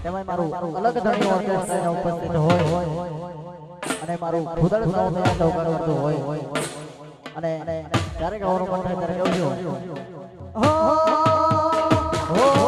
તેમાં મારું અલગ ધણી ઓર્કેસ્ટ્રા ઉપસ્થિત હોય અને મારું ખુદડ સાઉન્ડ કરતું હોય અને જ્યારે ગૌરવ થાય ત્યારે કહું છું હો હો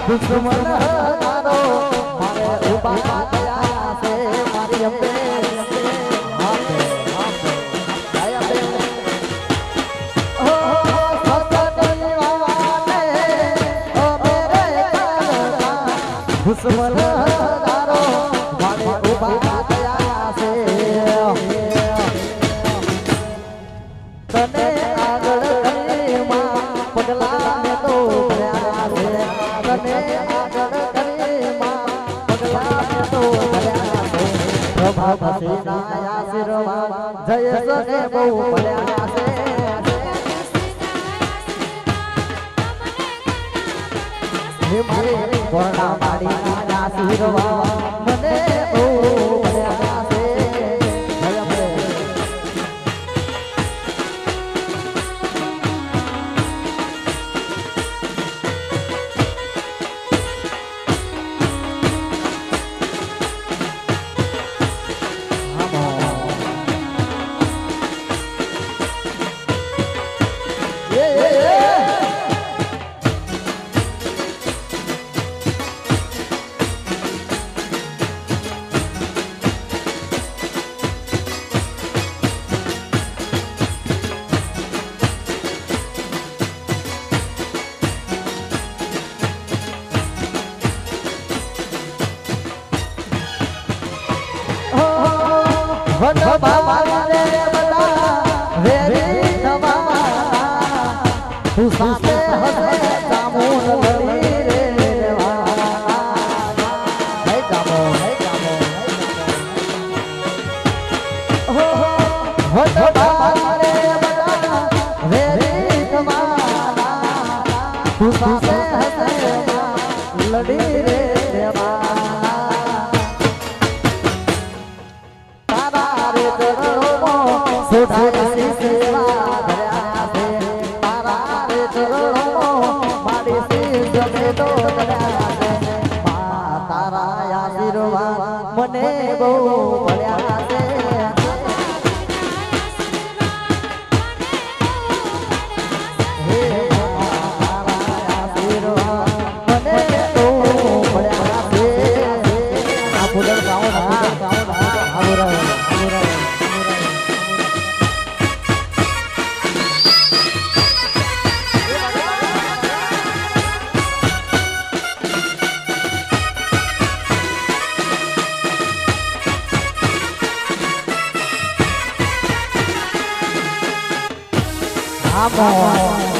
દુશ્મન તારો મારે ઉભા થયા છે મારી અંબે આપે આપે આયા બે ઓ સતની વાવાને ઓ મેરે કાલના દુશ્મન તારો મારે ઉભા થયા છે મને બહુ મળ્યા છે હે મારી કોરડા માડી આશીર્વાદ મને બહુ મળ્યા છે તું સાથે હસે જામુન લડી રે હે જામો હો હો બારે બડા વેરી તમારા તું સાથે હસે લડી રે તારા રે ચરણોમાં સુધારી સેવા ધર્યા છે તારા રે ચરણોમાં મારી શીશ જમે તો ધર્યા છે તારા આશીર્વાદ મને બહુ મળ્યા છે હે તારા આશીર્વાદ મને બહુ મળ્યા છે આ ફૂલ ગાઉં Vamos.